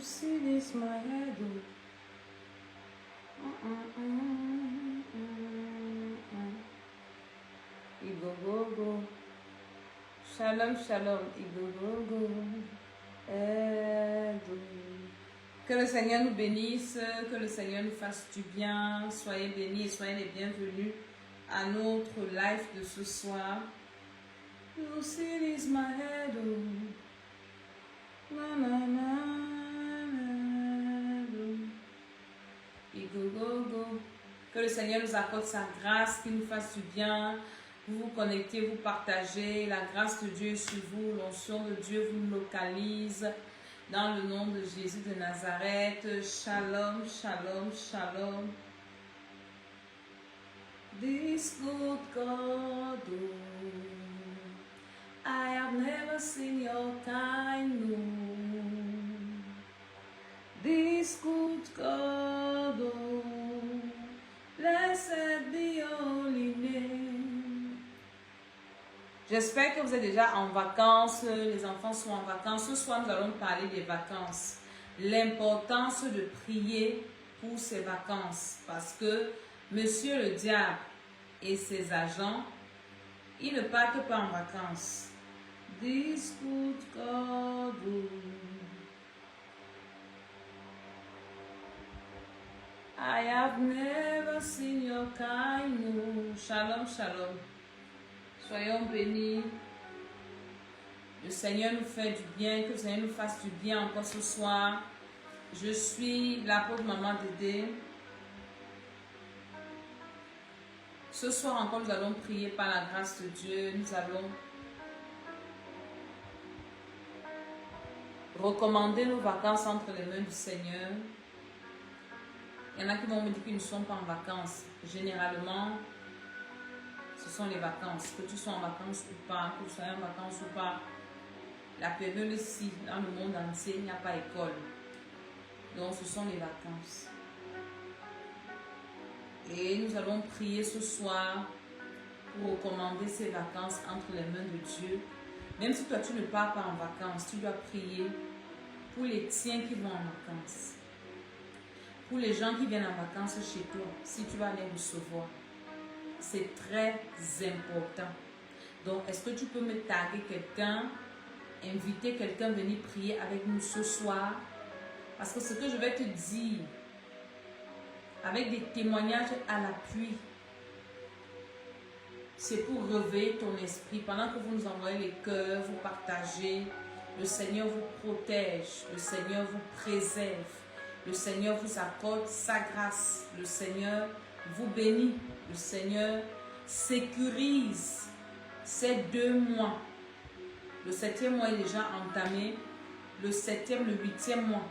see this my head. Igo go go. Shalom, shalom. Igo go go. Que le Seigneur nous bénisse, que le Seigneur nous fasse du bien. Soyez bénis et soyez les bienvenus à notre live de ce soir. You see this my head. Na na na na. Igo go go. Que le Seigneur nous accorde sa grâce, qu'il nous fasse du bien. Vous vous connectez, vous partagez. La grâce de Dieu est sur vous. L'onction de Dieu vous localise. Dans le nom de Jésus de Nazareth. Shalom, shalom, shalom. This good God, oh, I have never seen your kind, no. This good God, oh, blessed be your holy name. J'espère que vous êtes déjà en vacances, les enfants sont en vacances. Ce soir, nous allons parler des vacances. L'importance de prier pour ces vacances. Parce que Monsieur le diable et ses agents, ils ne partent pas en vacances. This good God, I have never seen your kind, no. Shalom, shalom. Soyons bénis. Le Seigneur nous fait du bien. Que le Seigneur nous fasse du bien encore ce soir. Je suis l'apôtre Maman Dédé. Ce soir encore, nous allons prier par la grâce de Dieu. Nous allons recommander nos vacances entre les mains du Seigneur. Il y en a qui vont me dire qu'ils ne sont pas en vacances. Généralement, ce sont les vacances. Que tu sois en vacances ou pas, que tu sois en vacances ou pas, la période ici, dans le monde entier, il n'y a pas d'école. Donc, ce sont les vacances. Et nous allons prier ce soir pour recommander ces vacances entre les mains de Dieu. Même si toi, tu ne pars pas en vacances, tu dois prier pour les tiens qui vont en vacances. Pour les gens qui viennent en vacances chez toi, si tu vas les recevoir. C'est très important. Donc, est-ce que tu peux me taguer quelqu'un, inviter quelqu'un à venir prier avec nous ce soir? Parce que ce que je vais te dire, avec des témoignages à l'appui, c'est pour réveiller ton esprit. Pendant que vous nous envoyez les cœurs, vous partagez, le Seigneur vous protège, le Seigneur vous préserve, le Seigneur vous accorde sa grâce, le Seigneur vous bénit, le Seigneur sécurise ces 2 mois. Le 7e mois est déjà entamé, le 7e, le 8e mois.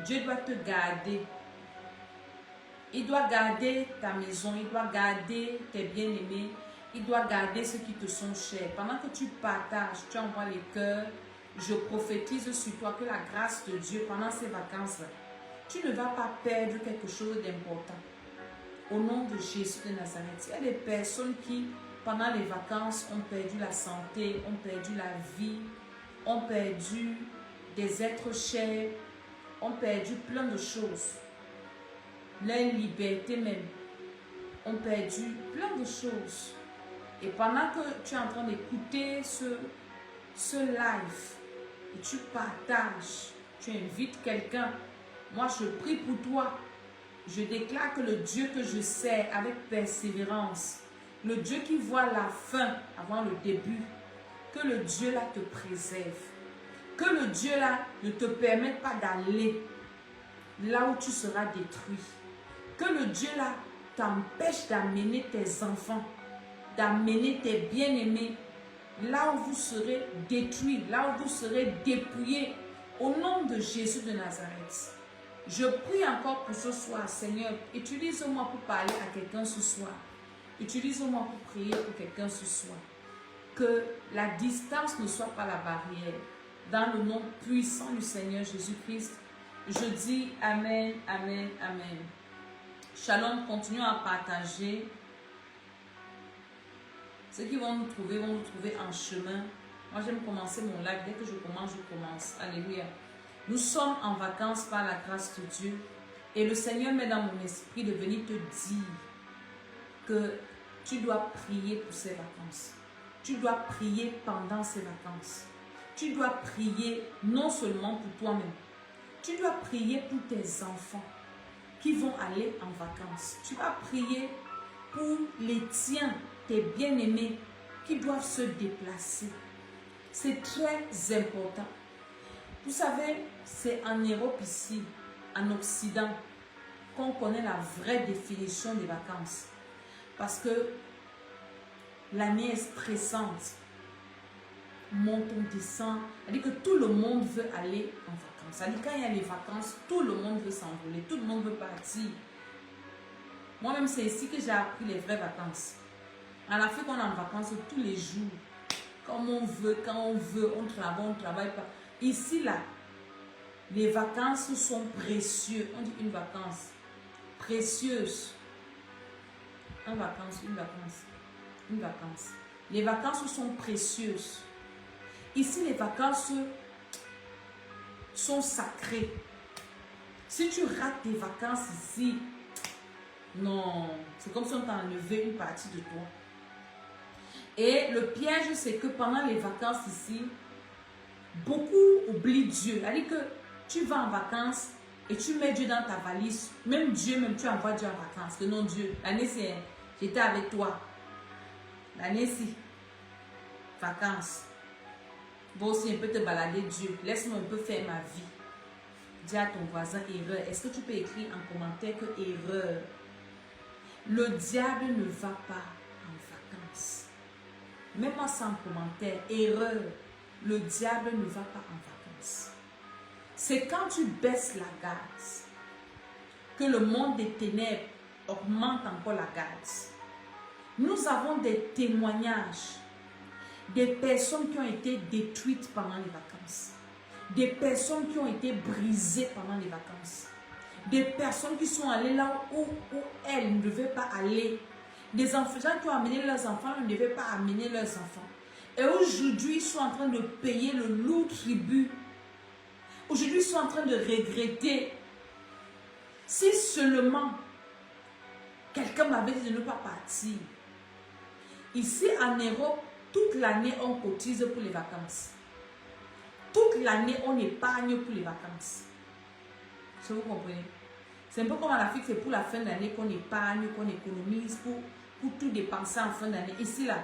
Dieu doit te garder. Il doit garder ta maison, il doit garder tes bien-aimés, il doit garder ceux qui te sont chers. Pendant que tu partages, tu envoies les cœurs, je prophétise sur toi que la grâce de Dieu pendant ces vacances-là, tu ne vas pas perdre quelque chose d'important. Au nom de Jésus de Nazareth, il y a des personnes qui, pendant les vacances, ont perdu la santé, ont perdu la vie, ont perdu des êtres chers, ont perdu plein de choses. Leur liberté même, ont perdu plein de choses. Et pendant que tu es en train d'écouter ce live, et tu partages, tu invites quelqu'un, moi je prie pour toi. Je déclare que le Dieu que je sers avec persévérance, le Dieu qui voit la fin avant le début, que le Dieu là te préserve. Que le Dieu là ne te permette pas d'aller là où tu seras détruit. Que le Dieu là t'empêche d'amener tes enfants, d'amener tes bien-aimés là où vous serez détruits, là où vous serez dépouillés. Au nom de Jésus de Nazareth. Je prie encore pour ce soir, Seigneur. Utilise-moi pour parler à quelqu'un ce soir. Utilise-moi pour prier pour quelqu'un ce soir. Que la distance ne soit pas la barrière. Dans le nom puissant du Seigneur Jésus-Christ, je dis Amen, Amen, Amen. Shalom, continuons à partager. Ceux qui vont nous trouver en chemin. Moi, j'aime commencer mon live. Dès que je commence, je commence. Alléluia. Nous sommes en vacances par la grâce de Dieu. Et le Seigneur met dans mon esprit de venir te dire que tu dois prier pour ces vacances. Tu dois prier pendant ces vacances. Tu dois prier non seulement pour toi-même. Tu dois prier pour tes enfants qui vont aller en vacances. Tu vas prier pour les tiens, tes bien-aimés qui doivent se déplacer. C'est très important. Vous savez, c'est en Europe ici, en Occident, qu'on connaît la vraie définition des vacances. Parce que l'année est stressante. Monte, on descend. C'est-à-dire que tout le monde veut aller en vacances. C'est-à-dire quand il y a les vacances, tout le monde veut s'envoler. Tout le monde veut partir. Moi-même, c'est ici que j'ai appris les vraies vacances. En Afrique, on est en vacances tous les jours. Comme on veut, quand on veut, on travaille pas. Ici, là, les vacances sont précieuses. On dit une vacance. Précieuse. Une vacance, une vacance. Une vacance. Les vacances sont précieuses. Ici, les vacances sont sacrées. Si tu rates tes vacances ici, non, c'est comme si on t'a enlevé une partie de toi. Et le piège, c'est que pendant les vacances ici, beaucoup oublient Dieu. C'est-à-dire que tu vas en vacances et tu mets Dieu dans ta valise. Même Dieu, même tu envoies Dieu en vacances. Que non, Dieu, l'année c'est, j'étais avec toi. L'année-ci, vacances. Va aussi un peu te balader Dieu. Laisse-moi un peu faire ma vie. Dis à ton voisin erreur. Est-ce que tu peux écrire en commentaire que erreur? Le diable ne va pas en vacances. Mets-moi ça en commentaire. Erreur. Le diable ne va pas en vacances. C'est quand tu baisses la gaz que le monde des ténèbres augmente encore la gaz. Nous avons des témoignages des personnes qui ont été détruites pendant les vacances. Des personnes qui ont été brisées pendant les vacances. Des personnes qui sont allées là où elles ne devaient pas aller. Des enfants qui ont amené leurs enfants ne devaient pas amener leurs enfants. Et aujourd'hui, ils sont en train de payer le lourd tribut. Aujourd'hui, ils sont en train de regretter. Si seulement quelqu'un m'avait dit de ne pas partir. Ici en Europe, toute l'année, on cotise pour les vacances. Toute l'année, on épargne pour les vacances. Est-ce que vous comprenez? C'est un peu comme en Afrique, c'est pour la fin d'année qu'on épargne, qu'on économise pour tout dépenser en fin d'année. Ici, là,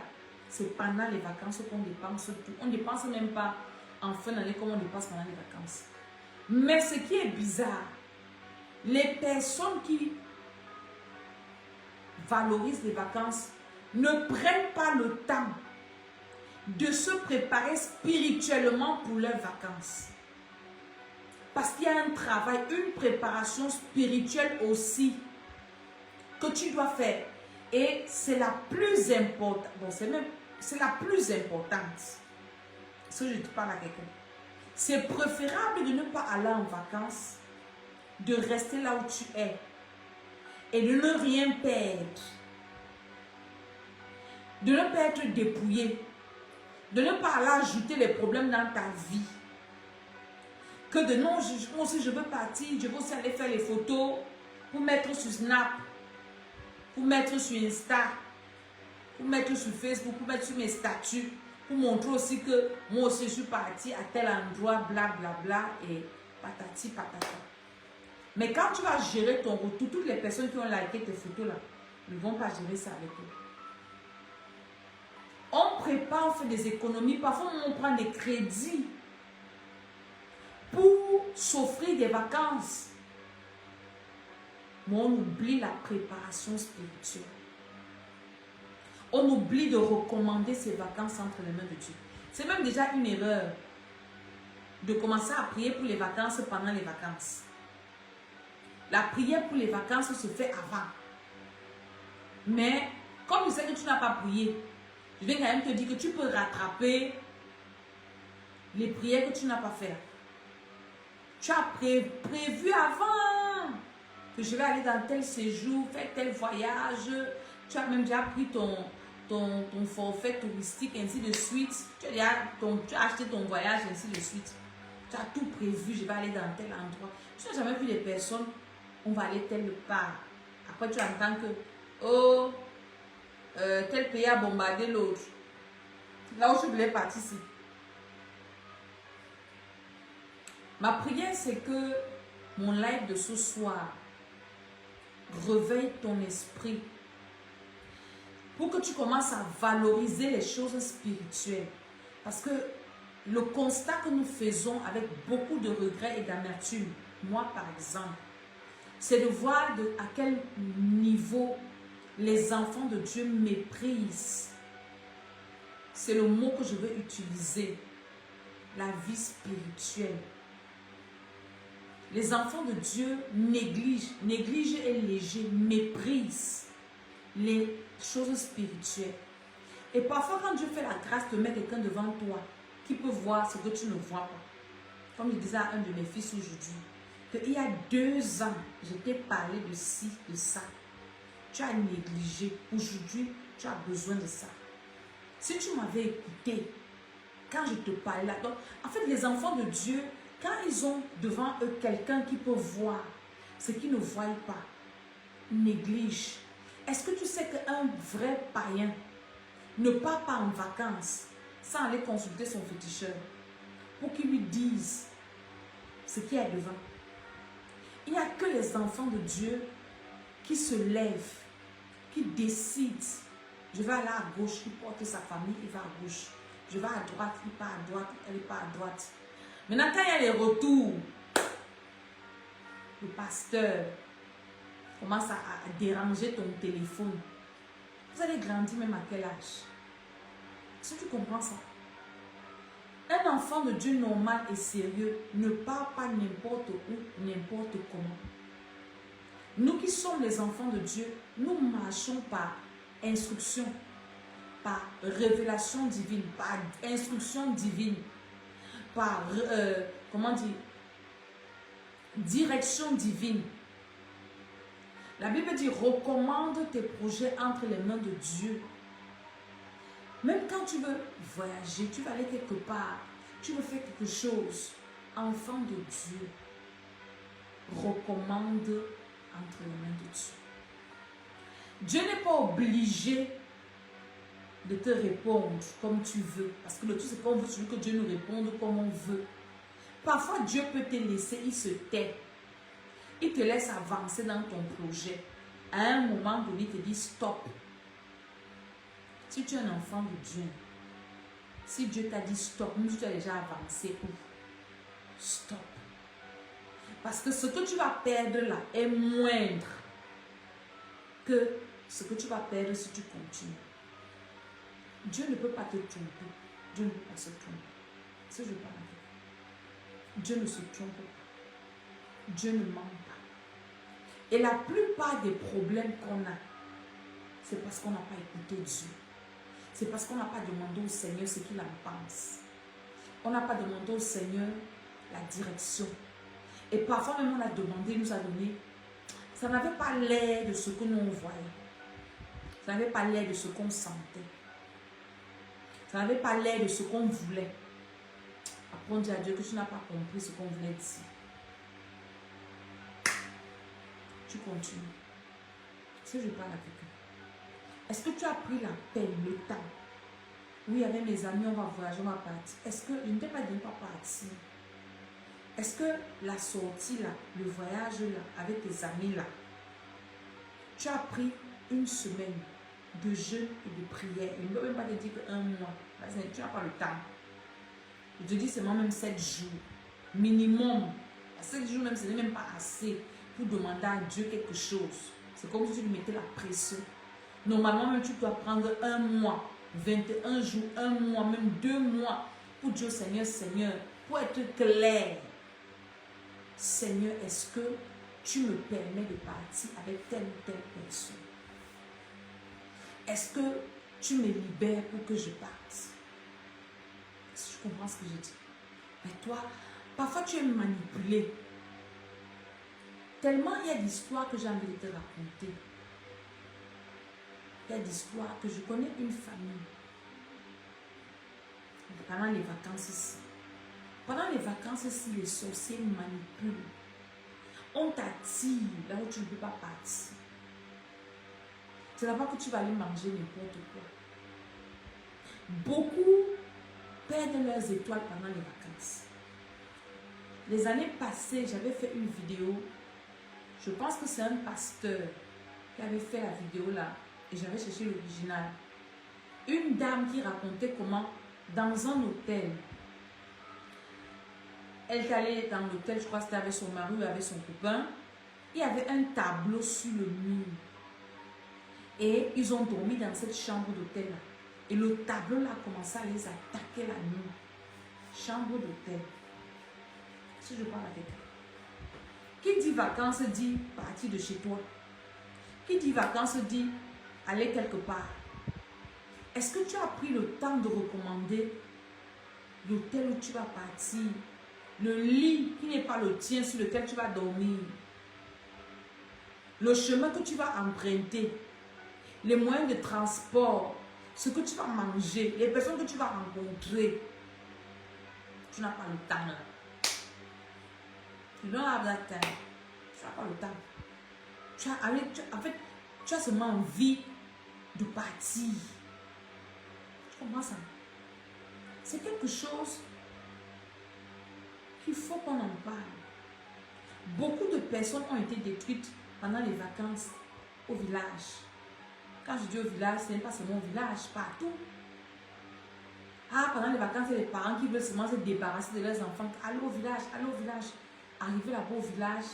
c'est pendant les vacances qu'on dépense tout. On ne dépense même pas en fin d'année comme on dépense pendant les vacances. Mais ce qui est bizarre, les personnes qui valorisent les vacances ne prennent pas le temps de se préparer spirituellement pour leurs vacances. Parce qu'il y a un travail, une préparation spirituelle aussi que tu dois faire. Et c'est la plus importante. Bon, c'est la plus importante. Si je te parle à quelqu'un. C'est préférable de ne pas aller en vacances, de rester là où tu es et de ne rien perdre. De ne pas être dépouillé. De ne pas aller ajouter les problèmes dans ta vie. Que de non, moi aussi je veux partir, je veux aussi aller faire les photos pour mettre sur Snap, pour mettre sur Insta, pour mettre sur Facebook, pour mettre sur mes statuts, pour montrer aussi que moi aussi je suis partie à tel endroit, blablabla, bla, bla, et patati patata. Mais quand tu vas gérer ton retour, toutes les personnes qui ont liké tes photos là, ne vont pas gérer ça avec toi. On prépare, on fait des économies, parfois on prend des crédits pour s'offrir des vacances. Mais on oublie la préparation spirituelle. On oublie de recommander ces vacances entre les mains de Dieu. C'est même déjà une erreur de commencer à prier pour les vacances pendant les vacances. La prière pour les vacances se fait avant. Mais comme je sais que tu n'as pas prié, je vais quand même te dire que tu peux rattraper les prières que tu n'as pas faites. Tu as prévu avant que je vais aller dans tel séjour, faire tel voyage. Tu as même déjà pris ton forfait touristique, ainsi de suite. Tu as acheté ton voyage, ainsi de suite. Tu as tout prévu, je vais aller dans tel endroit. Tu n'as jamais vu des personnes, on va aller telle part. Après, tu entends que, oh, tel pays a bombardé l'autre. Là où je voulais participer. Ma prière, c'est que mon live de ce soir réveille ton esprit pour que tu commences à valoriser les choses spirituelles. Parce que le constat que nous faisons avec beaucoup de regrets et d'amertume, moi par exemple, c'est de voir à quel niveau les enfants de Dieu méprisent. C'est le mot que je veux utiliser. La vie spirituelle. Les enfants de Dieu négligent et léger, méprisent les choses spirituelles. Et parfois, quand Dieu fait la grâce de mettre quelqu'un devant toi, qui peut voir ce que tu ne vois pas. Comme je disais à un de mes fils aujourd'hui, qu'il y a 2 ans, je t'ai parlé de ci, de ça. Tu as négligé. Aujourd'hui, tu as besoin de ça. Si tu m'avais écouté, quand je te parlais là, donc, en fait, les enfants de Dieu, quand ils ont devant eux quelqu'un qui peut voir ce qu'ils ne voient pas, ils négligent. Est-ce que tu sais qu'un vrai païen ne part pas en vacances sans aller consulter son féticheur pour qu'il lui dise ce qu'il y a devant? Il n'y a que les enfants de Dieu qui se lèvent, qui décident. Je vais aller à gauche, il porte sa famille, il va à gauche. Je vais à droite, il part à droite, elle part à droite. Maintenant, quand il y a les retours, le pasteur commence à déranger ton téléphone. Vous allez grandir même à quel âge? Est-ce que tu comprends ça? Un enfant de Dieu normal et sérieux ne part pas n'importe où, n'importe comment. Nous qui sommes les enfants de Dieu, nous marchons par instruction, par révélation divine, par instruction divine, par, comment dire, direction divine. La Bible dit, recommande tes projets entre les mains de Dieu. Même quand tu veux voyager, tu veux aller quelque part, tu veux faire quelque chose, enfant de Dieu, recommande entre les mains de Dieu. Dieu n'est pas obligé de te répondre comme tu veux. Parce que le tout, c'est qu'on veut celui que Dieu nous réponde comme on veut. Parfois, Dieu peut te laisser, il se tait. Il te laisse avancer dans ton projet. À un moment donné, il te dit stop. Si tu es un enfant de Dieu, si Dieu t'a dit stop, même si tu as déjà avancé, stop. Parce que ce que tu vas perdre là est moindre que ce que tu vas perdre si tu continues. Dieu ne peut pas te tromper. Dieu ne peut pas se tromper. C'est ce que je parle avec. Dieu ne se trompe pas. Dieu ne ment pas. Et la plupart des problèmes qu'on a, c'est parce qu'on n'a pas écouté Dieu. C'est parce qu'on n'a pas demandé au Seigneur ce qu'il en pense. On n'a pas demandé au Seigneur la direction. Et parfois même on a demandé, il nous a donné. Ça n'avait pas l'air de ce que nous on voyait. Ça n'avait pas l'air de ce qu'on sentait. Ça n'avait pas l'air de ce qu'on voulait. Après on dit à Dieu que tu n'as pas compris ce qu'on voulait dire. Tu continues. Si je parle à quelqu'un. Est-ce que tu as pris la peine, le temps? Oui, avec mes amis, on va voyager, on va partir. Est-ce que je ne t'ai pas dit de ne pas partir? Est-ce que la sortie là, le voyage là, avec tes amis là, tu as pris une semaine de jeûne et de prière? Il ne peut même pas te dire qu'un mois. Parce que tu n'as pas le temps. Je te dis seulement même 7 jours. Minimum. 7 jours même, ce n'est même pas assez pour demander à Dieu quelque chose. C'est comme si tu lui mettais la pression. Normalement, même tu dois prendre un mois, 21 jours, un mois, même 2 mois pour dire Seigneur, Seigneur, pour être clair. Seigneur, est-ce que tu me permets de partir avec telle ou telle personne? Est-ce que tu me libères pour que je parte? Est-ce que tu comprends ce que je dis? Mais toi, parfois tu es manipulé. Tellement il y a d'histoires que j'ai envie de te raconter. Il y a d'histoires que je connais une famille. Pendant les vacances ici, Pendant les vacances, si les sorciers manipulent, on t'attire là où tu ne peux pas partir. C'est là-bas que tu vas aller manger n'importe quoi. Beaucoup perdent leurs étoiles pendant les vacances. Les années passées, j'avais fait une vidéo. Je pense que c'est un pasteur qui avait fait la vidéo là. Et j'avais cherché l'original. Une dame qui racontait comment, dans un hôtel, elle est allée dans l'hôtel, je crois que c'était avec son mari ou avec son copain. Il y avait un tableau sur le mur. Et ils ont dormi dans cette chambre d'hôtel là. Et le tableau là a commencé à les attaquer la nuit. Chambre d'hôtel. Si je parle à quelqu'un. Qui dit vacances dit partir de chez toi. Qui dit vacances dit aller quelque part. Est-ce que tu as pris le temps de recommander l'hôtel où tu vas partir? Le lit qui n'est pas le tien sur lequel tu vas dormir. Le chemin que tu vas emprunter. Les moyens de transport. Ce que tu vas manger. Les personnes que tu vas rencontrer. Tu n'as pas le temps là. You don't have that time. Tu n'as pas le temps. En fait, tu as seulement envie de partir. Tu comprends ça? C'est quelque chose qu'il faut qu'on en parle. Beaucoup de personnes ont été détruites pendant les vacances au village. Quand je dis au village, ce n'est pas seulement au village, partout. Ah, pendant les vacances, il y a les parents qui veulent seulement se débarrasser de leurs enfants. Allez au village, allez au village. Arrivé là-bas au village,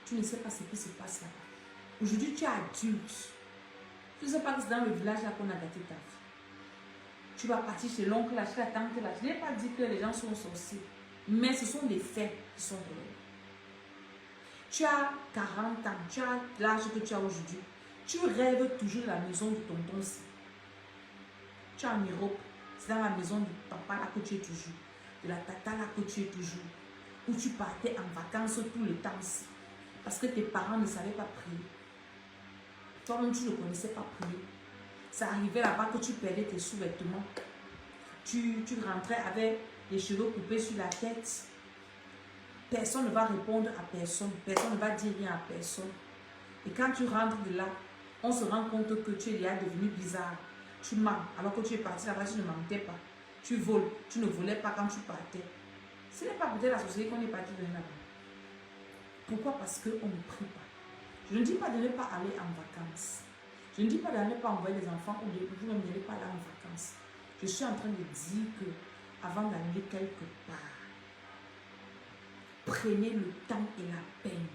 tu ne sais pas ce qui se passe là-bas. Aujourd'hui, tu es adulte. Tu ne sais pas que c'est dans le village là qu'on a gâté ta vie. Tu vas partir chez l'oncle là, chez la tante là. Je n'ai pas dit que les gens sont sorciers. Mais ce sont des faits qui sont réels. Tu as 40 ans, tu as l'âge que tu as aujourd'hui. Tu rêves toujours de la maison de tonton. Tu es en Europe, c'est dans la maison du papa là que tu es toujours. De la tata là que tu es toujours. Où tu partais en vacances tout le temps. Parce que tes parents ne savaient pas prier. Toi-même, tu ne connaissais pas prier. Ça arrivait là-bas que tu perdais tes sous-vêtements. Tu rentrais avec les cheveux coupés sur la tête. Personne ne va répondre à personne. Personne ne va dire rien à personne. Et quand tu rentres de là, on se rend compte que tu es déjà devenu bizarre. Tu mens. Alors que tu es parti là-bas, tu ne mentais pas. Tu voles. Tu ne volais pas quand tu partais. Ce n'est pas peut-être la société qu'on est parti de là-bas. Pourquoi? Parce qu'on ne prie pas. Je ne dis pas de ne pas aller en vacances. Je ne dis pas de ne pas envoyer les enfants ou de vous-même n'allez pas aller en vacances. Je suis en train de dire que avant d'aller quelque part, prenez le temps et la peine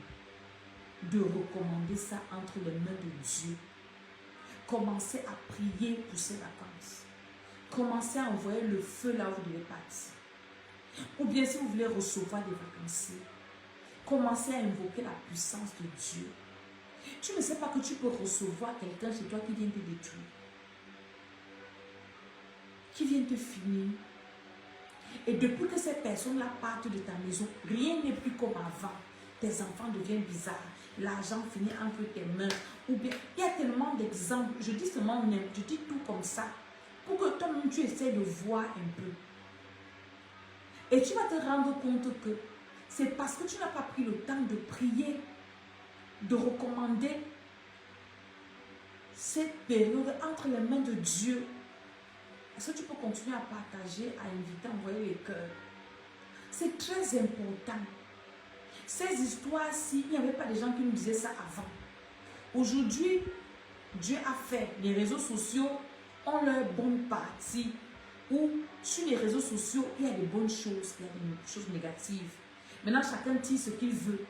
de recommander ça entre les mains de Dieu. Commencez à prier pour ces vacances. Commencez à envoyer le feu là où vous devez partir. Ou bien si vous voulez recevoir des vacanciers, commencez à invoquer la puissance de Dieu. Tu ne sais pas que tu peux recevoir quelqu'un chez toi qui vient te détruire, qui vient te finir. Et depuis que ces personnes-là partent de ta maison, rien n'est plus comme avant. Tes enfants deviennent bizarres. L'argent finit entre tes mains. Ou bien, il y a tellement d'exemples. Je dis seulement, je dis tout comme ça. Pour que toi-même, tu essaies de voir un peu. Et tu vas te rendre compte que c'est parce que tu n'as pas pris le temps de prier, de recommander cette période entre les mains de Dieu. Est-ce que tu peux continuer à partager, à inviter, à envoyer les cœurs? C'est très important. Ces histoires-ci, il n'y avait pas des gens qui nous disaient ça avant. Aujourd'hui, Dieu a fait. Les réseaux sociaux ont leur bonne partie. Où sur les réseaux sociaux, il y a des bonnes choses, il y a des choses négatives. Maintenant, chacun tire ce qu'il veut.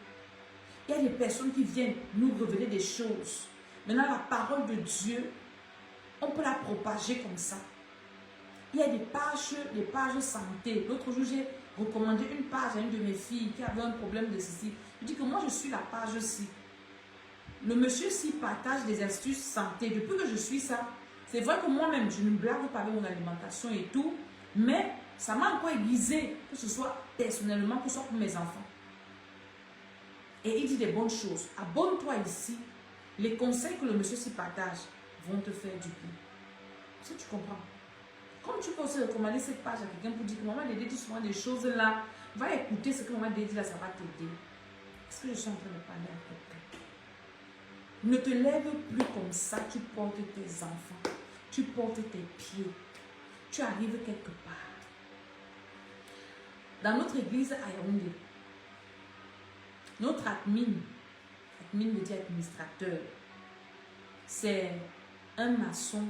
Il y a des personnes qui viennent nous révéler des choses. Maintenant, la parole de Dieu, on peut la propager comme ça. Il y a des pages santé. L'autre jour, j'ai recommandé une page à une de mes filles qui avait un problème de ceci. Je dis que moi, je suis la page ci. Le monsieur ci partage des astuces santé. Depuis que je suis ça, c'est vrai que moi-même, je ne blague pas avec mon alimentation et tout, mais ça m'a encore aiguisé, que ce soit personnellement, que ce soit pour mes enfants. Et il dit des bonnes choses. Abonne-toi ici. Les conseils que le monsieur s'y partage vont te faire du bien. Est-ce que tu comprends? Comme tu peux aussi recommander cette page à quelqu'un pour dire que maman Dédé dit souvent des choses là, va écouter ce que maman Dédé dit là, ça va t'aider. Est-ce que je suis en train de parler à quelqu'un? Ne te lève plus comme ça, tu portes tes enfants, tu portes tes pieds, tu arrives quelque part. Dans notre église à Yaoundé, notre admin veut dire administrateur, c'est un maçon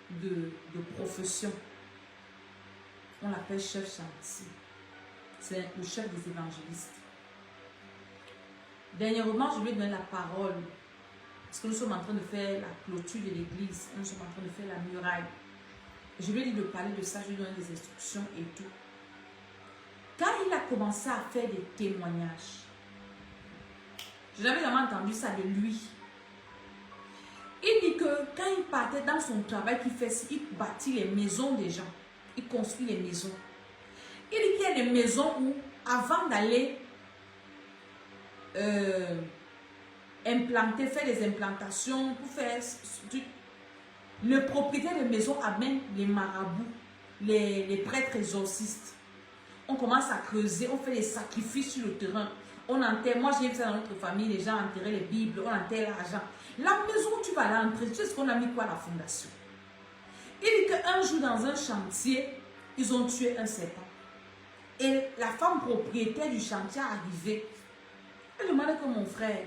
de profession. On l'appelle chef chantier. C'est le chef des évangélistes. Dernièrement, je lui ai donné la parole. Parce que nous sommes en train de faire la clôture de l'église. Nous sommes en train de faire la muraille. Je lui ai dit de parler de ça. Je lui ai donné des instructions et tout. Quand il a commencé à faire des témoignages, je n'avais jamais entendu ça de lui. Il dit que quand il partait dans son travail qu'il fait, il bâtit les maisons des gens. Il construit les maisons. Il dit qu'il y a des maisons où, avant d'aller implanter, faire des implantations, pour faire le propriétaire de maison amène les marabouts, les prêtres exorcistes. On commence à creuser, on fait des sacrifices sur le terrain. On enterre, moi j'ai vu ça dans notre famille, les gens enterraient les Bibles, on enterre l'argent. La maison où tu vas l'entrer, tu sais ce qu'on a mis quoi à la fondation? Il dit qu'un jour dans un chantier, ils ont tué un serpent. Et la femme propriétaire du chantier est arrivée. Elle demandait que mon frère,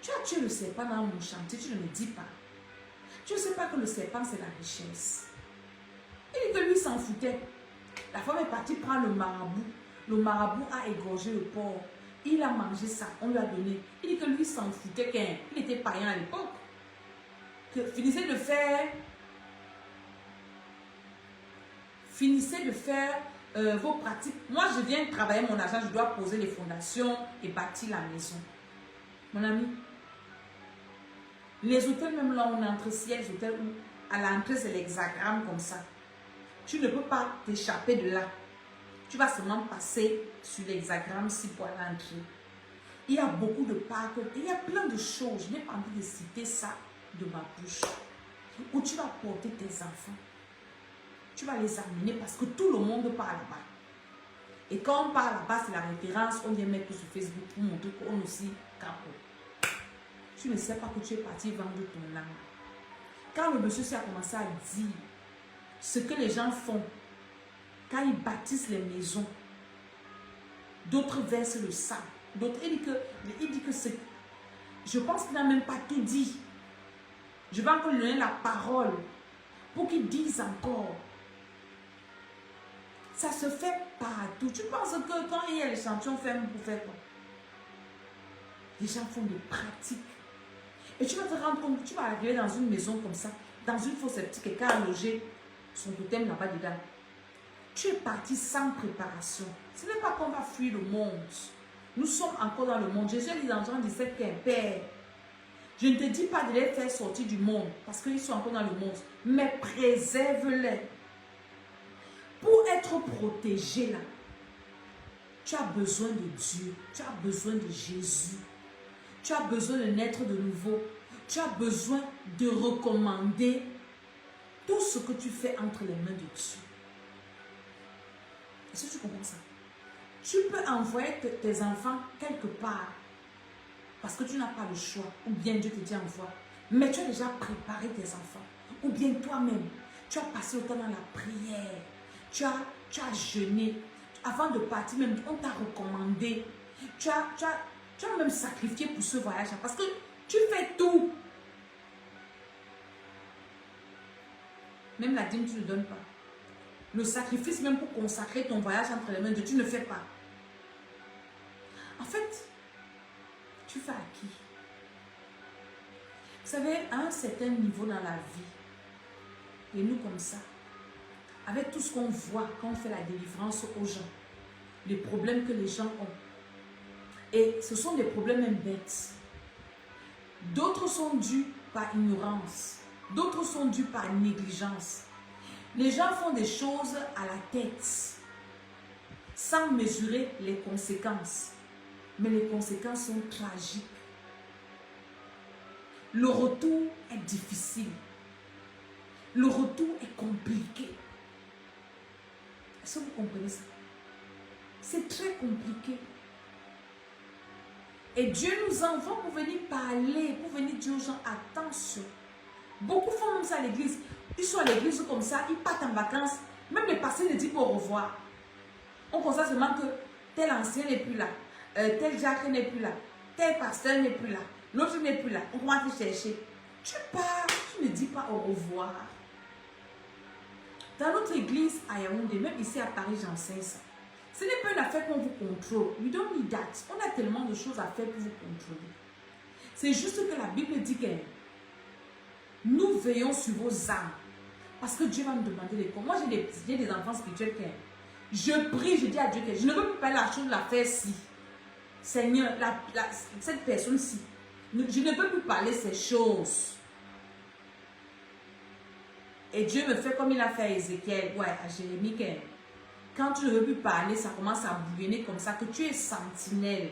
tu as tué le serpent dans mon chantier, tu ne me dis pas. Tu ne sais pas que le serpent c'est la richesse. Il dit que lui s'en foutait. La femme est partie prendre le marabout. Le marabout a égorgé le porc. Il a mangé ça, on lui a donné. Il dit que lui s'en foutait qu'il était païen à l'époque. Que finissez de faire vos pratiques. Moi, je viens travailler mon argent, je dois poser les fondations et bâtir la maison. Mon ami, les hôtels, même là, on entre ciel, les hôtels où à l'entrée, c'est l'hexagramme comme ça. Tu ne peux pas t'échapper de là. Tu vas seulement passer sur l'hexagramme si pour aller entrer. Il y a beaucoup de parcs, il y a plein de choses. Je n'ai pas envie de citer ça de ma bouche. Où tu vas porter tes enfants. Tu vas les amener parce que tout le monde part là-bas. Et quand on part là-bas, c'est la référence. On vient mettre sur Facebook pour montrer qu'on aussi capot. Tu ne sais pas que tu es parti vendre ton âme. Quand le monsieur a commencé à dire ce que les gens font, quand ils bâtissent les maisons, d'autres versent le sang. D'autres, il dit que c'est... Je pense qu'il n'a même pas tout dit. Je vais encore lui donner la parole pour qu'il dise encore. Ça se fait partout. Tu penses que quand il y a les champions, on fait pour faire quoi? Les gens font des pratiques. Et tu vas te rendre compte, tu vas arriver dans une maison comme ça, dans une fosse septique, quelqu'un a logé son totem là-bas dedans. Tu es parti sans préparation. Ce n'est pas qu'on va fuir le monde. Nous sommes encore dans le monde. Jésus a dit dans Jean 17 qu'un père. Je ne te dis pas de les faire sortir du monde parce qu'ils sont encore dans le monde. Mais préserve-les. Pour être protégé là, tu as besoin de Dieu. Tu as besoin de Jésus. Tu as besoin de naître de nouveau. Tu as besoin de recommander tout ce que tu fais entre les mains de Dieu. Est-ce que tu comprends ça? Tu peux envoyer tes enfants quelque part parce que tu n'as pas le choix ou bien Dieu te dit envoie. Mais tu as déjà préparé tes enfants ou bien toi-même, tu as passé le temps dans la prière. Tu as jeûné. Avant de partir, même, on t'a recommandé. Tu as même sacrifié pour ce voyage parce que tu fais tout. Même la dîme, tu ne donnes pas. Le sacrifice même pour consacrer ton voyage entre les mains de Dieu, tu ne fais pas. En fait, tu fais à qui? Vous savez, à un certain niveau dans la vie, et nous comme ça, avec tout ce qu'on voit quand on fait la délivrance aux gens, les problèmes que les gens ont, et ce sont des problèmes même bêtes. D'autres sont dus par ignorance, d'autres sont dus par négligence. Les gens font des choses à la tête, sans mesurer les conséquences. Mais les conséquences sont tragiques. Le retour est difficile. Le retour est compliqué. Est-ce que vous comprenez ça? C'est très compliqué. Et Dieu nous envoie pour venir parler, pour venir dire aux gens, attention. Beaucoup font même ça à l'église. Ils sont à l'église comme ça, ils partent en vacances. Même les pasteurs ne disent pas au revoir. On constate seulement que tel ancien n'est plus là, tel diacre n'est plus là, tel pasteur n'est plus là, l'autre n'est plus là. On va te chercher. Tu pars, tu ne dis pas au revoir. Dans notre église à Yaoundé, même ici à Paris, j'enseigne ça. Ce n'est pas une affaire qu'on vous contrôle. We don't need that. On a tellement de choses à faire pour vous contrôler. C'est juste que la Bible dit que nous veillons sur vos âmes. Parce que Dieu va nous demander des comptes. Moi, j'ai des enfants spirituels qui je prie, je dis à Dieu que je ne veux plus faire la chose, la faire ci. Seigneur, cette personne-ci, je ne peux plus parler ces choses. Et Dieu me fait comme il a fait à Ézéchiel, ouais, à Jérémie. Quand tu ne veux plus parler, ça commence à bouillonner comme ça, que tu es sentinelle.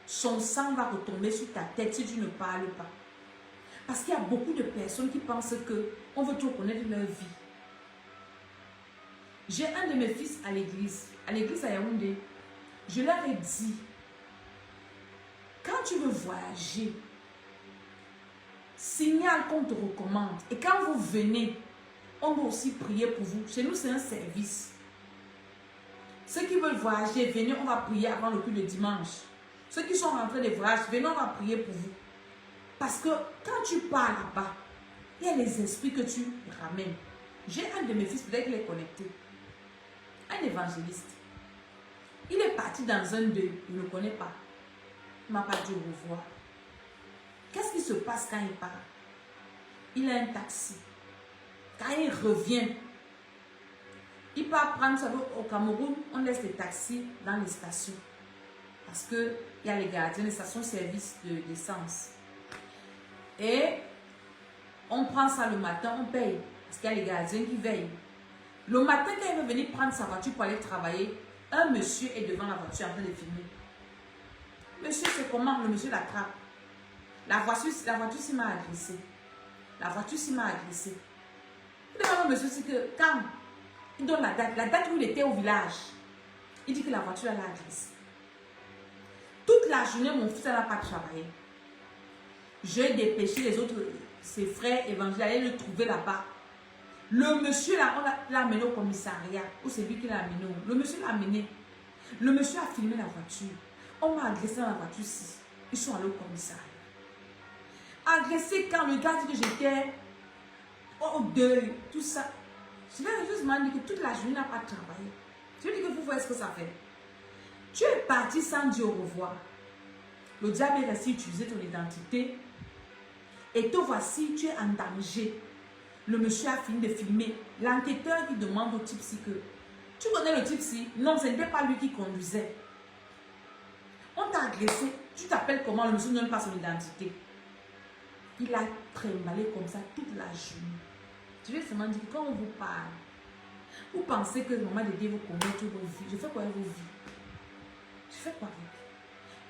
Son sang va retomber sur ta tête si tu ne parles pas. Parce qu'il y a beaucoup de personnes qui pensent qu'on veut tout connaître leur vie. J'ai un de mes fils à l'église à Yaoundé. Je leur ai dit, quand tu veux voyager, signale qu'on te recommande. Et quand vous venez, on doit aussi prier pour vous. Chez nous, c'est un service. Ceux qui veulent voyager, venez, on va prier avant le culte de dimanche. Ceux qui sont rentrés des voyages, venez, on va prier pour vous. Parce que quand tu pars là-bas, il y a les esprits que tu ramènes. J'ai un de mes fils, peut-être qu'il est connecté. Un évangéliste. Il est parti dans un deuil, il ne le connaît pas. Il ne m'a pas dit au revoir. Qu'est-ce qui se passe quand il part? Il a un taxi. Quand il revient, il part prendre, ça au Cameroun, on laisse les taxis dans les stations. Parce qu'il y a les gardiens, les stations-service d'essence. Et on prend ça le matin, on paye. Parce qu'il y a les gardiens qui veillent. Le matin, quand il veut venir prendre sa voiture pour aller travailler, un monsieur est devant la voiture en train de filmer. Monsieur, c'est comment? Le monsieur l'attrape. La voiture s'y m'a agressé. La voiture s'y m'a agressé. Il demande au monsieur, c'est que quand il donne la date où il était au village, il dit que la voiture l'a agressé. Toute la journée, mon fils n'a pas travaillé. J'ai dépêché les autres, ses frères évangéliques, aller le trouver là-bas. Le monsieur là, on l'a amené au commissariat, ou c'est lui qui l'a amené. Le monsieur l'a amené. Le monsieur a filmé la voiture. On m'a agressé dans la voiture-ci. Ils sont allés au commissariat. Agressé quand le gars dit que j'étais au deuil, tout ça. Je lui ai juste demandé que toute la journée n'a pas travaillé. Je lui ai dit que vous voyez ce que ça fait. Tu es parti sans dire au revoir. Le diable est resté utiliser ton identité. Et te voici, tu es en danger. Le monsieur a fini de filmer. L'enquêteur qui demande au type-ci que tu connais le type-ci? Non, ce n'était pas lui qui conduisait. On t'a agressé. Tu t'appelles comment? Le monsieur ne donne pas son identité. Il a trimballé comme ça toute la journée. Je lui ai seulement dit, quand on vous parle, vous pensez que le moment de Dieu vous connaît toutes vos vies. Je fais quoi avec vos vies? Je fais quoi avec?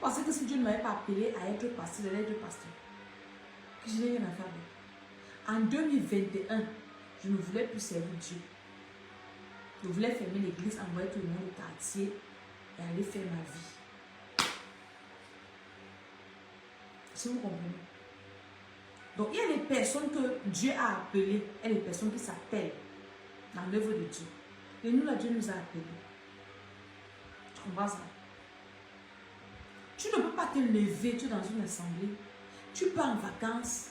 Vous pensez que si Dieu ne m'avait pas appelé à être pasteur, j'allais être pasteur. Que je n'ai rien à faire avec. En 2021, je ne voulais plus servir Dieu. Je voulais fermer l'église, envoyer tout le monde au quartier et aller faire ma vie. Si vous comprenez. Donc, il y a des personnes que Dieu a appelées et des personnes qui s'appellent dans l'œuvre de Dieu. Et nous, là, Dieu nous a appelés. Tu comprends ça? Tu ne peux pas te lever, tu es dans une assemblée, tu pars en vacances,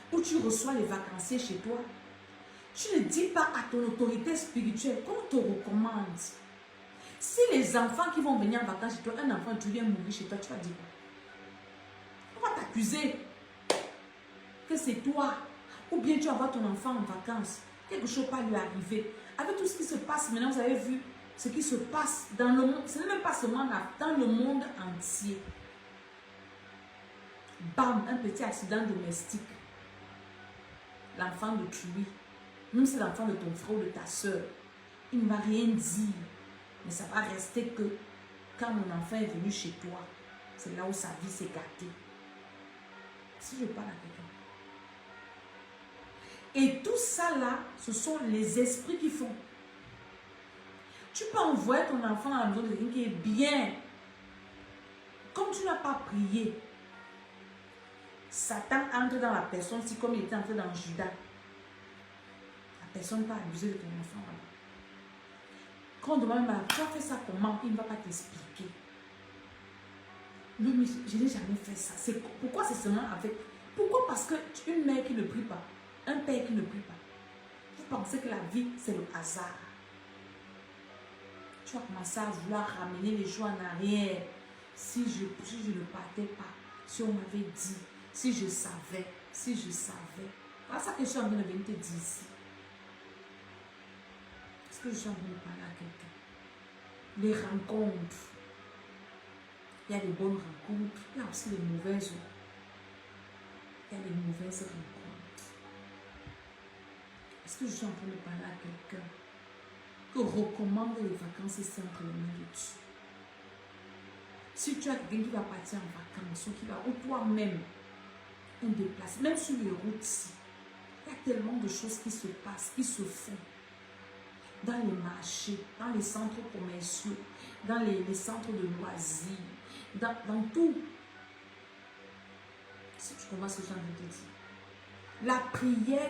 ou tu reçois les vacanciers chez toi. Tu ne dis pas à ton autorité spirituelle qu'on te recommande. Si les enfants qui vont venir en vacances chez toi, un enfant, tu viens mourir chez toi, tu vas dire quoi? On va t'accuser que c'est toi. Ou bien tu envoies ton enfant en vacances. Quelque chose pas lui arriver. Avec tout ce qui se passe maintenant, vous avez vu ce qui se passe dans le monde. Ce n'est même pas seulement là, dans le monde entier. Bam, un petit accident domestique. L'enfant de tuer. Même si c'est l'enfant de ton frère ou de ta soeur. Il ne va rien dire. Mais ça va rester que quand mon enfant est venu chez toi, c'est là où sa vie s'est gâtée. Si je parle à quelqu'un. Et tout ça là, ce sont les esprits qui font. Tu peux envoyer ton enfant dans la maison de quelqu'un qui est bien. Comme tu n'as pas prié, Satan entre dans la personne, si comme il était entré dans Judas. La personne va abuser de ton enfant. Quand on demande, tu as fait ça comment? Il ne va pas t'expliquer. Lui, je n'ai jamais fait ça. Pourquoi c'est seulement avec... Pourquoi? Parce qu'une mère qui ne prie pas, un père qui ne prie pas, vous pensez que la vie, c'est le hasard. Tu vas commencer à vouloir ramener les choses en arrière. Si je ne partais pas, si on m'avait dit, si je savais. Voilà ça que je suis en train de venir te dire ici. Est-ce que je suis en train de parler à quelqu'un? Les rencontres. Il y a des bonnes rencontres, il y a aussi des mauvaises. Il y a des mauvaises rencontres. Est-ce que je suis en train de parler à quelqu'un que recommande les vacances ici entre les mains de Dieu? Si tu as quelqu'un qui va partir en vacances ou toi-même un déplacement, même sur les routes ici, il y a tellement de choses qui se passent, qui se font. Dans les marchés, dans les centres commerciaux, dans les centres de loisirs, dans tout. Si tu commences ce genre de dire, la prière,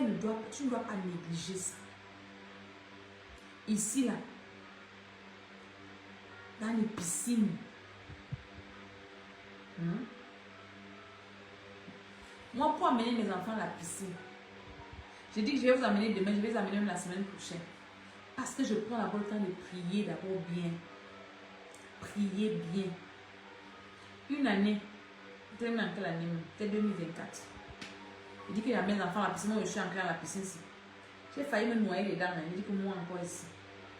tu ne dois pas négliger ça. Ici, là, dans les piscines, moi, pour amener mes enfants à la piscine, j'ai dit que je vais vous amener demain, je vais les amener même la semaine prochaine. Parce que je prends d'abord le temps de prier d'abord bien. Prier bien. Une année, c'était dans quelle année? C'était 2024. Je dis que j'ai mes enfants à la piscine, moi je suis entrée à la piscine ici. J'ai failli me noyer les dents, je dis que moi encore ici.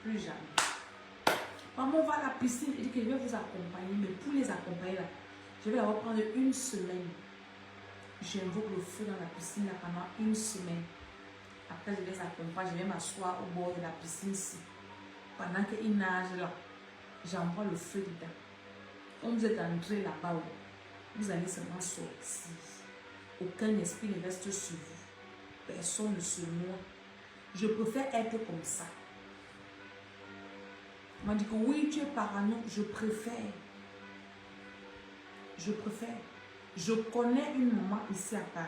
Plus jamais. Maman, on va à la piscine, je dis que je vais vous accompagner, mais pour les accompagner là, je vais d'abord prendre une semaine. J'invoque le feu dans la piscine là pendant une semaine. Après, je les accompagne, je vais m'asseoir au bord de la piscine ici. Pendant qu'ils nagent là, j'envoie le feu dedans. Quand vous êtes entré là-bas, vous allez seulement sortir. Aucun esprit ne reste sur vous. Personne ne se noie. Je préfère être comme ça. On m'a dit que oui, tu es parano. Je préfère. Je connais une maman ici à Paris.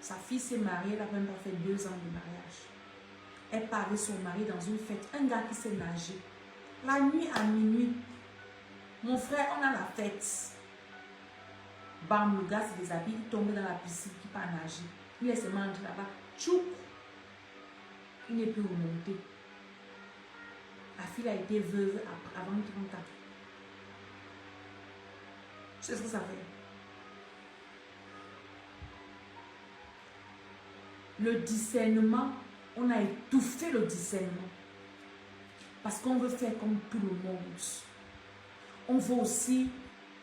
Sa fille s'est mariée, elle n'a même pas fait 2 ans de mariage. Elle parlait son mari dans une fête. Un gars qui s'est nagé. La nuit à minuit. Mon frère, on a la fête. Bam, le gars se déshabille, il tombe dans la piscine, qui part nager. Il laisse seulement entrer là-bas. Tchouk! Il n'est plus remonté. La fille a été veuve avant 30 ans. Tu sais ce que ça fait? Le discernement, on a étouffé le discernement. Parce qu'on veut faire comme tout le monde. On veut aussi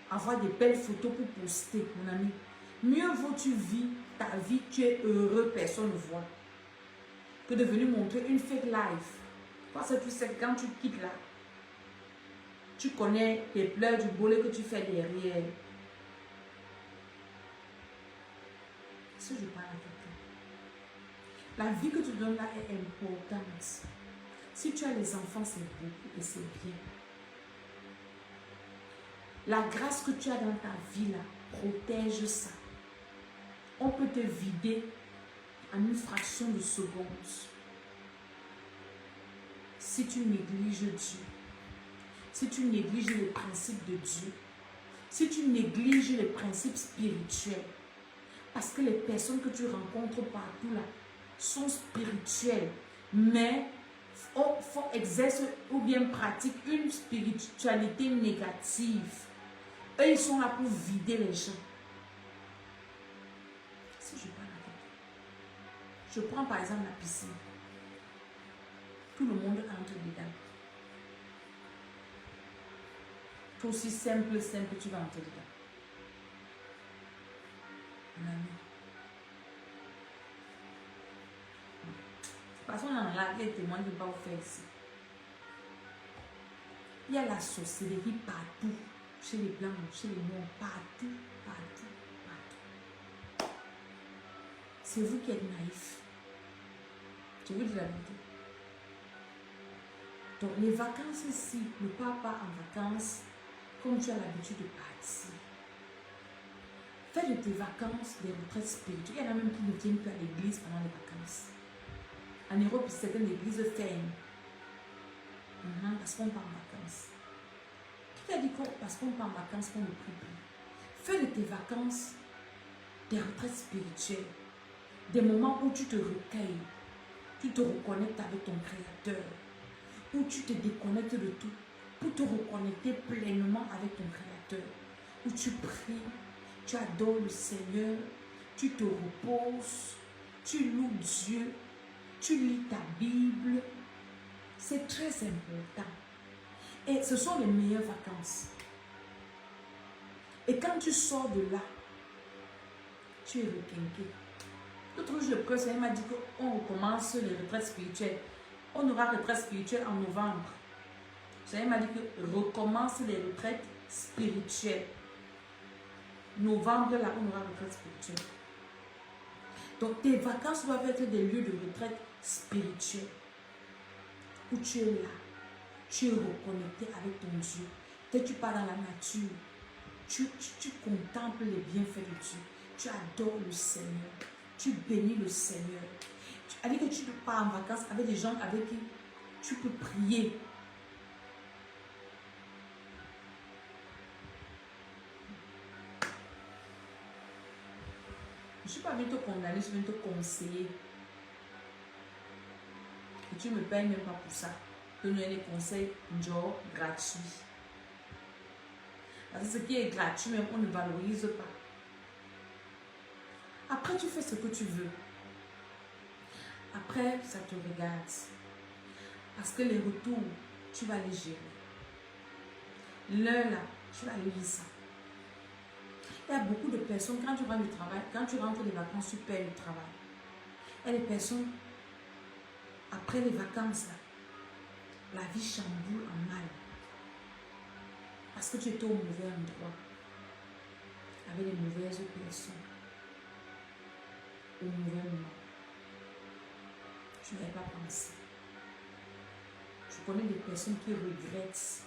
avoir des belles photos pour poster, mon ami. Mieux vaut tu vis ta vie, tu es heureux, personne ne voit. Que de venir montrer une fake life. Parce que tu sais que quand tu quittes là, tu connais les pleurs du bolet que tu fais derrière. Si je parle à quelqu'un, la vie que tu donnes là est importante. Si tu as les enfants, c'est beaucoup et c'est bien. La grâce que tu as dans ta vie là, protège ça. On peut te vider en une fraction de seconde. Si tu négliges Dieu, si tu négliges les principes de Dieu, si tu négliges les principes spirituels, parce que les personnes que tu rencontres partout là sont spirituelles, mais exercent ou bien pratiquent une spiritualité négative. Eux, ils sont là pour vider les gens. Si je parle à quelqu'un, je prends par exemple la piscine. Tout le monde entre dedans. Tout aussi simple, tu vas entrer dedans. Mon ami. Parce qu'on en a les témoins qui ne vont pas vous faire ici. Il y a la sorcellerie partout. Chez les blancs, chez les noirs, partout. C'est vous qui êtes naïfs. Je vous dis la vérité. Donc, les vacances ici, ne pars pas en vacances comme tu as l'habitude de partir. Fais de tes vacances des retraites spirituelles. Il y en a même qui ne viennent plus à l'église pendant les vacances. En Europe, certaines églises ferment. Parce qu'on part en vacances. Qui t'a dit que parce qu'on part en vacances qu'on ne prie plus? Fais de tes vacances des retraites spirituelles. Des moments où tu te recueilles. Tu te reconnectes avec ton Créateur. Où tu te déconnectes de tout. Pour te reconnecter pleinement avec ton Créateur. Où tu pries. Tu adores le Seigneur. Tu te reposes. Tu loues Dieu. Tu lis ta Bible. C'est très important. Et ce sont les meilleures vacances. Et quand tu sors de là, tu es requinqué. L'autre jour, je prie, le Seigneur m'a dit qu'on recommence les retraites spirituelles. On aura retraite spirituelle en novembre. Le Seigneur m'a dit que recommence les retraites spirituelles. Novembre, là, on aura retraite spirituelle. Donc, tes vacances doivent être des lieux de retraite spirituelle. Où tu es là. Tu es reconnecté avec ton Dieu. Dès que tu pars dans la nature, tu contemples les bienfaits de Dieu. Tu adores le Seigneur. Tu bénis le Seigneur. Avec que tu pars en vacances avec des gens avec qui tu peux prier. Je ne suis pas venue te condamner, je suis venue te conseiller. Et tu ne me payes même pas pour ça. Donner les conseils genre gratuits. Parce que ce qui est gratuit, même on ne valorise pas. Après, tu fais ce que tu veux. Après, ça te regarde. Parce que les retours, tu vas les gérer. L'heure là, tu vas lire ça. Il y a beaucoup de personnes, quand tu rentres du travail, quand tu rentres des vacances, tu perds le travail. Il y a des personnes, après les vacances, là, la vie chamboule en mal. Parce que tu étais au mauvais endroit. Avec les mauvaises personnes. Au mauvais moment. Tu n'avais pas pensé. Je connais des personnes qui regrettent.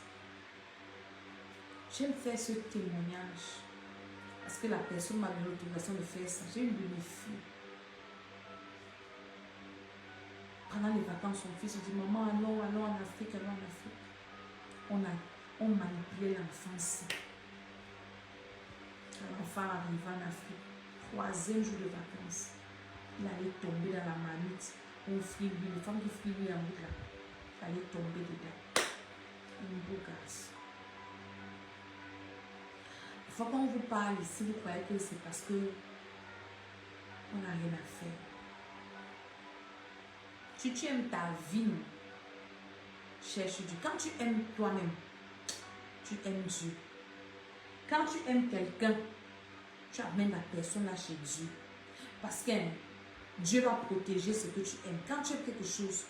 J'aime faire ce témoignage. Parce que la personne m'a donné l'autorisation de faire ça. J'ai une de mes filles. Pendant les vacances, son fils dit, maman, allons en Afrique, allons en Afrique. On manipulait l'enfance. L'enfant arriva en Afrique. 3e jour de vacances. Il allait tomber dans la marmite. On frit lui, les femmes qui frient lui en route là. Il allait tomber dedans. Un beau garçon. Une fois qu'on vous parle ici, vous croyez que c'est parce que on n'a rien à faire. Si tu aimes ta vie, cherche Dieu. Quand tu aimes toi-même, tu aimes Dieu. Quand tu aimes quelqu'un, tu amènes la personne là chez Dieu. Parce que Dieu va protéger ce que tu aimes. Quand tu aimes quelque chose,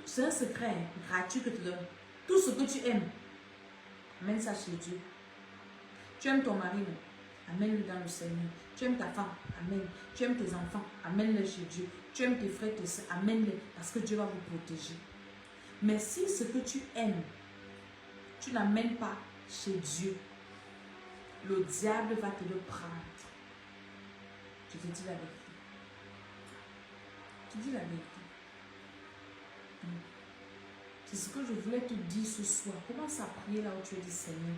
c'est un secret gratuit que tu donnes. Tout ce que tu aimes, amène ça chez Dieu. Tu aimes ton mari, amène-le dans le Seigneur. Tu aimes ta femme, amène. Tu aimes tes enfants, amène-les chez Dieu. Tu aimes tes frères, tes soeurs, amène-les parce que Dieu va vous protéger. Mais si ce que tu aimes, tu n'amènes pas chez Dieu, le diable va te le prendre. Je te dis la vérité. Je te dis la vérité. C'est ce que je voulais te dire ce soir. Commence à prier là où tu es dit, Seigneur.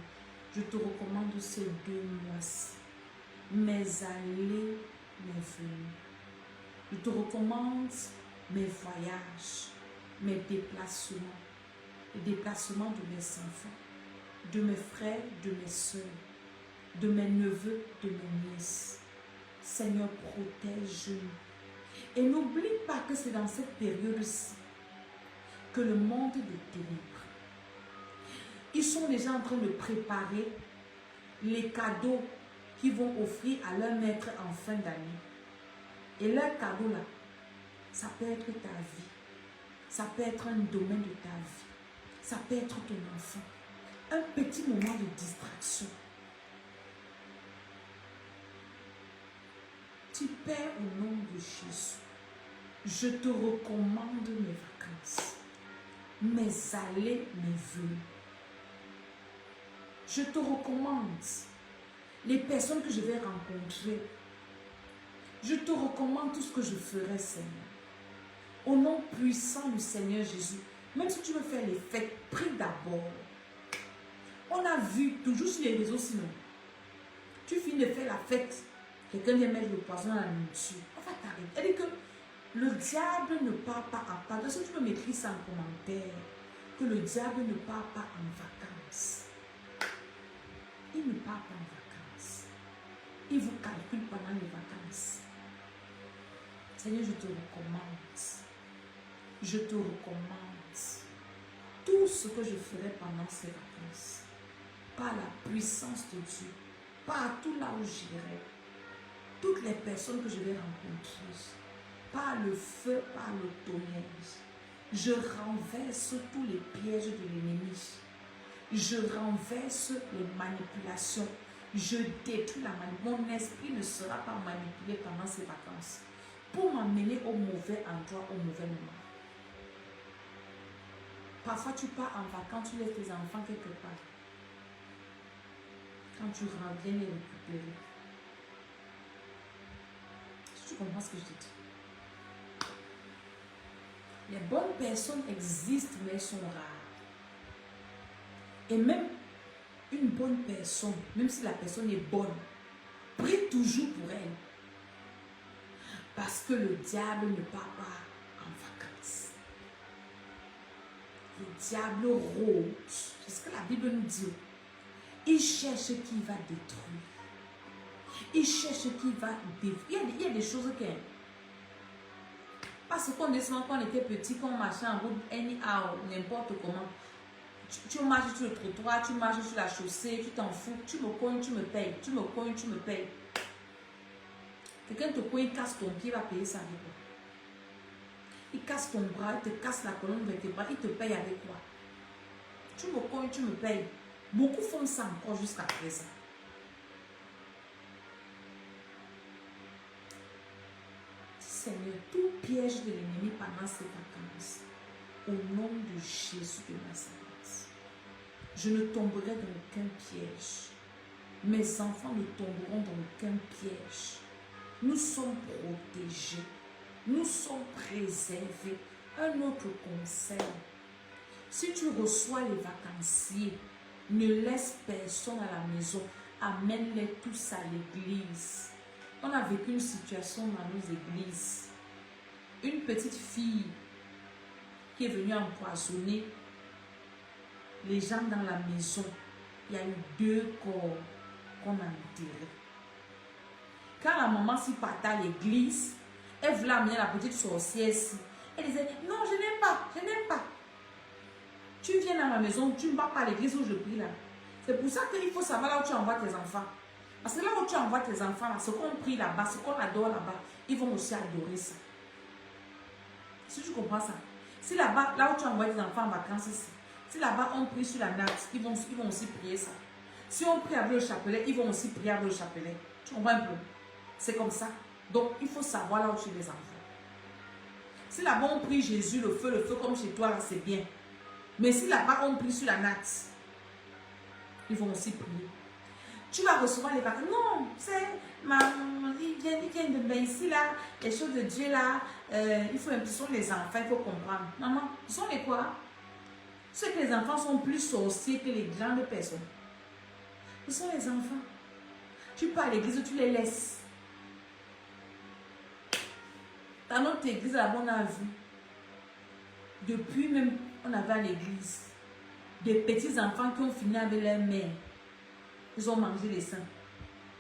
Je te recommande ces 2 mois-ci. Mes allées, mes venues. Je te recommande mes voyages, mes déplacements. Les déplacements de mes enfants, de mes frères, de mes soeurs, de mes neveux, de mes nièces. Seigneur, protège-nous. Et n'oublie pas que c'est dans cette période-ci que le monde des ténèbres. Ils sont déjà en train de préparer les cadeaux qu'ils vont offrir à leur maître en fin d'année. Et leur cadeau là, ça peut être ta vie. Ça peut être un domaine de ta vie. Ça peut être ton enfant. Un petit moment de distraction. Tu Père, au nom de Jésus, je te recommande mes vacances. mes allées, mes venus. Je te recommande les personnes que je vais rencontrer. Je te recommande tout ce que je ferai, Seigneur. Au nom puissant du Seigneur Jésus, même si tu veux faire les fêtes, prie d'abord. On a vu toujours sur les réseaux sinon. Tu finis de faire la fête, quelqu'un vient mettre le poison dans la nourriture. On va t'arrêter. Elle dit que le diable ne part pas à part. Est-ce que tu peux m'écrire ça en commentaire? Que le diable ne part pas en vacances. Il ne part pas en vacances. Il vous calcule pendant les vacances. Seigneur, je te recommande. Je te recommande tout ce que je ferai pendant ces vacances. Par la puissance de Dieu. Partout là où j'irai. Toutes les personnes que je vais rencontrer. Par le feu, par le tonnerre. Je renverse tous les pièges de l'ennemi. Je renverse les manipulations. Je détruis la manipulation. Mon esprit ne sera pas manipulé pendant ces vacances. Pour m'amener au mauvais endroit, au mauvais moment. Parfois, tu pars en vacances, tu laisses tes enfants quelque part. Quand tu reviens les récupérer. Tu comprends ce que je te dis? Les bonnes personnes existent, mais elles sont rares. Et même une bonne personne, même si la personne est bonne, prie toujours pour elle. Parce que le diable ne part pas en vacances. Le diable rôde. C'est ce que la Bible nous dit. Il cherche qui va détruire. Il cherche qui va détruire. Il y a des choses que... Parce qu'on descend quand on était petit, quand on marchait en route, anyhow, n'importe comment. Tu marches sur le trottoir, tu marches sur la chaussée, tu t'en fous, tu me cognes, tu me payes. Tu me cognes, tu me payes. Quelqu'un te cogne, il casse ton pied, il va payer ça avec quoi? Il casse ton bras, il te casse la colonne vertébrale, il te paye avec quoi? Tu me cognes, tu me payes. Beaucoup font ça encore jusqu'à présent. Seigneur, tout piège de l'ennemi pendant ces vacances, au nom de Jésus de Nazareth, je ne tomberai dans aucun piège. Mes enfants ne tomberont dans aucun piège. Nous sommes protégés. Nous sommes préservés. Un autre conseil. Si tu reçois les vacanciers, ne laisse personne à la maison. Amène-les tous à l'église. On a vécu une situation dans nos églises. Une petite fille qui est venue empoisonner les gens dans la maison. Il y a eu 2 corps qu'on a enterrés. Quand la maman s'y partait à l'église, elle voulait amener la petite sorcière ici. Elle disait, non, je n'aime pas, je n'aime pas. Tu viens dans ma maison, tu ne vas pas à l'église où je prie là. C'est pour ça qu'il faut savoir là où tu envoies tes enfants. Parce que là où tu envoies tes enfants, là, ce qu'on prie là-bas, ce qu'on adore là-bas, ils vont aussi adorer ça. Si tu comprends ça. Si là-bas, là où tu envoies tes enfants en vacances ici, si là-bas on prie sur la natte, ils vont aussi prier ça. Si on prie avec le chapelet, ils vont aussi prier avec le chapelet. Tu comprends un peu? C'est comme ça. Donc, il faut savoir là où tu es les enfants. Si là-bas on prie Jésus, le feu comme chez toi, là, c'est bien. Mais si là-bas on prie sur la natte, ils vont aussi prier. Tu vas recevoir les vacances. Non, c'est il vient de ben ici là, les choses de Dieu là, il faut ce sont les enfants, il faut comprendre. Maman, ce sont les quoi? C'est que les enfants sont plus sorciers que les grandes personnes. Ce sont les enfants. Tu pars à l'église, tu les laisses. Dans notre église, là, on a vu. Depuis même, on avait à l'église des petits enfants qui ont fini avec leur mère. Ils ont mangé les seins.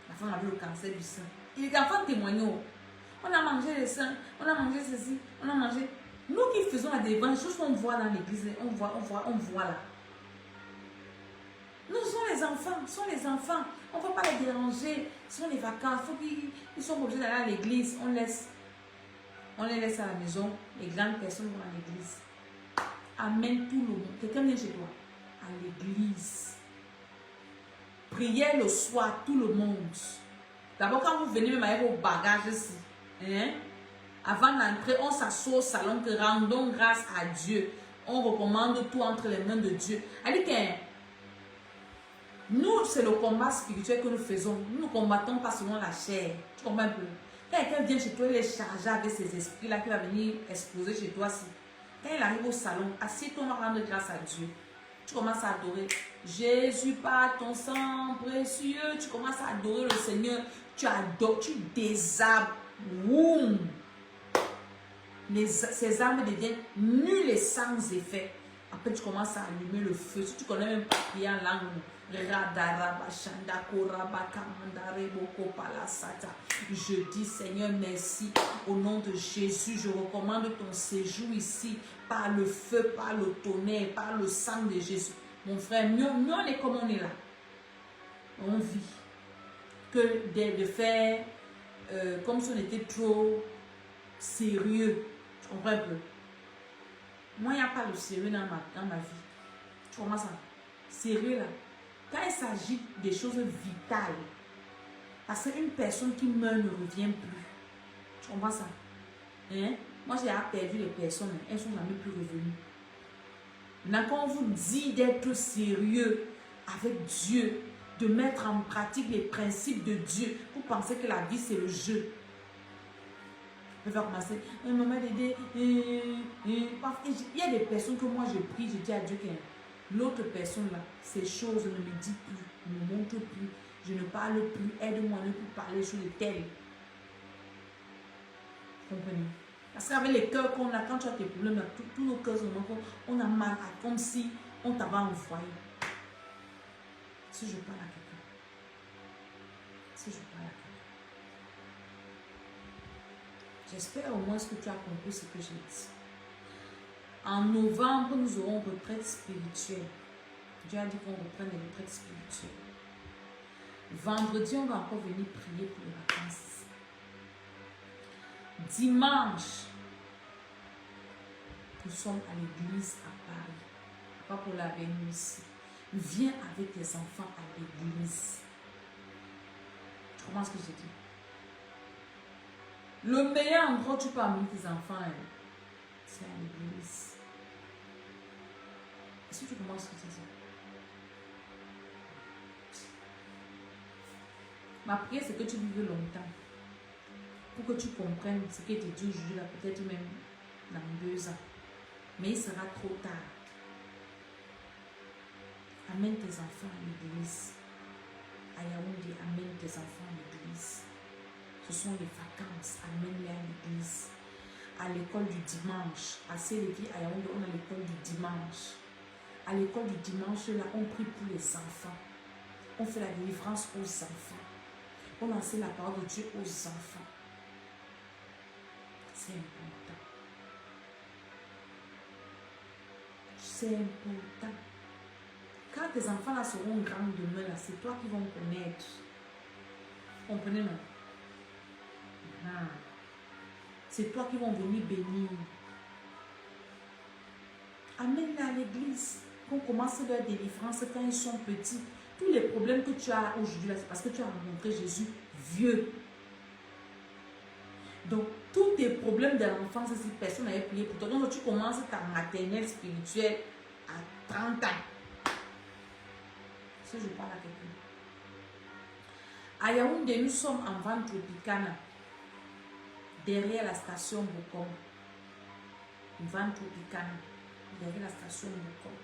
La femme avait le cancer du sein. Et les enfants témoignaient. On a mangé les seins, on a mangé ceci, on a mangé. Nous qui faisons la dévanche, choses qu'on voit dans l'église, on voit là. Nous, ce sont les enfants, ce sont les enfants. On ne va pas les déranger. Ce sont les vacances. Il faut qu'ils soient obligés d'aller à l'église. On les laisse à la maison. Les grandes personnes vont à l'église. Amène tout le monde. Quelqu'un vient chez toi. À l'église. Prière le soir, tout le monde. D'abord, quand vous venez même avec vos bagages ici, hein, avant d'entrer, on s'assoit au salon, que rendons grâce à Dieu. on recommande tout entre les mains de Dieu. Elle dit que nous, c'est le combat spirituel que nous faisons. Nous ne combattons pas selon la chair. Tu comprends un peu? Quand quelqu'un vient chez toi, il est chargé avec ces esprits-là qui va venir exploser chez toi. Quand il arrive au salon, assieds-toi, on va rendre grâce à Dieu. Tu commences à adorer. Jésus, par ton sang précieux, tu commences à adorer le Seigneur. Tu adores, tu désarmes. Ces armes deviennent nulles et sans effet. Après, tu commences à allumer le feu. Si tu connais même pas prier en langue, je dis Seigneur merci au nom de Jésus. Je recommande ton séjour ici par le feu, par le tonnerre, par le sang de Jésus. Mon frère, mieux on est comme on est là. On vit que de faire comme si on était trop sérieux. Tu comprends un peu? Moi, il n'y a pas de sérieux dans ma vie. Tu comprends ça? Sérieux là. Quand il s'agit des choses vitales, parce qu'une personne qui meurt ne revient plus. Tu comprends ça? Hein? Moi, j'ai perdu les personnes, elles ne sont jamais plus revenues. Maintenant, quand on vous dit d'être sérieux avec Dieu, de mettre en pratique les principes de Dieu, vous pensez que la vie c'est le jeu. Je vais commencer. Maman Dédé, il y a des personnes que moi je prie, je dis à Dieu que l'autre personne là, ces choses ne me dit plus, ne me montre plus, je ne parle plus, aide-moi à ne plus parler sur les tels. Comprenez? Parce qu'avec les cœurs qu'on a, quand tu as tes problèmes, là, tous nos cœurs, on a mal, comme si on t'avait envoyé. Si je parle à quelqu'un, si je parle à quelqu'un, j'espère au moins que tu as compris ce que j'ai dit. En novembre, nous aurons une retraite spirituelle. Dieu a dit qu'on reprenne les retraites spirituelles. Vendredi, on va encore venir prier pour les vacances. Dimanche, nous sommes à l'église à Paris. Pas pour la venue ici. Viens avec tes enfants à l'église. Tu comprends ce que j'ai dit? Le meilleur endroit où tu peux amener tes enfants, c'est à l'église. Est-ce que tu commences ce que c'est ça? Ma prière, c'est que tu vives longtemps. Pour que tu comprennes ce que te dit aujourd'hui, là, peut-être même dans 2 ans. Mais il sera trop tard. Amène tes enfants à l'église. À Yaoundé, amène tes enfants à l'église. Ce sont les vacances, amène-les à l'église. À l'école du dimanche, à Sélévi, à Yaoundé, on a l'école du dimanche. À l'école du dimanche, là, on prie pour les enfants. On fait la délivrance aux enfants. On enseigne la parole de Dieu aux enfants. C'est important. C'est important. Quand tes enfants là seront grands demain, là, c'est toi qui vont connaître. Comprenez-moi? C'est toi qui vont venir bénir. Amène-les à l'église. Qu'on commence leur délivrance quand ils sont petits. Tous les problèmes que tu as aujourd'hui, c'est parce que tu as rencontré Jésus vieux. Donc, tous tes problèmes de l'enfance, si personne n'avait prié pour toi, donc tu commences ta maternelle spirituelle à 30 ans. Si je parle à quelqu'un. À Yaoundé, nous sommes en vente tropicana. Derrière la station Bokom. Une vente tropicana. Derrière la station Bokom.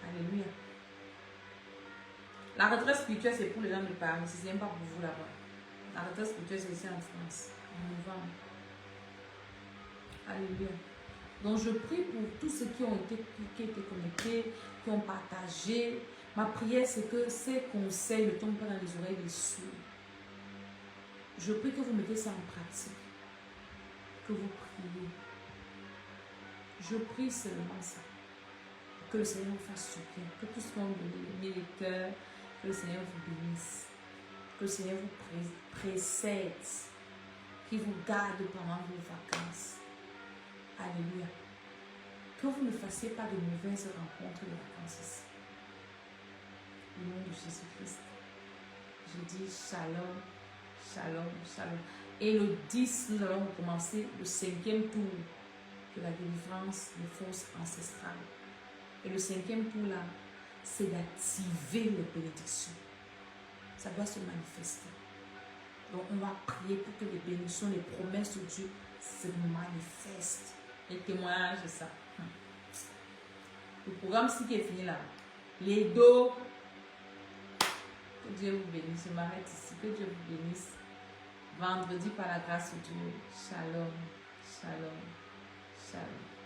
Alléluia. La retraite spirituelle, c'est pour les gens de Paris. C'est même pas pour vous là-bas. La retraite spirituelle, c'est ici en France. En novembre. Alléluia. Donc, je prie pour tous ceux qui ont été connectés, qui ont partagé. Ma prière, c'est que ces conseils ne tombent pas dans les oreilles des sourds. Je prie que vous mettez ça en pratique. Que vous priez. Je prie seulement ça. Que le Seigneur vous fasse du bien. Que tout ce monde vous met les cœurs. Que le Seigneur vous bénisse. Que le Seigneur vous précède. Qu'il vous garde pendant vos vacances. Alléluia. Que vous ne fassiez pas de mauvaises rencontres de vacances ici. Au nom de Jésus-Christ. Je dis shalom, shalom, shalom. Et le 10, nous allons commencer le 5e tour. de la délivrance des forces ancestrales. Et le cinquième tour là, c'est d'activer les bénédictions. Ça doit se manifester. Donc on va prier pour que les bénédictions, les promesses de Dieu se manifestent. Les témoignages de ça. Le programme ci qui est fini là. Les dos. Que Dieu vous bénisse. Je m'arrête ici. Que Dieu vous bénisse. Vendredi par la grâce de Dieu. Shalom. Shalom. Shalom.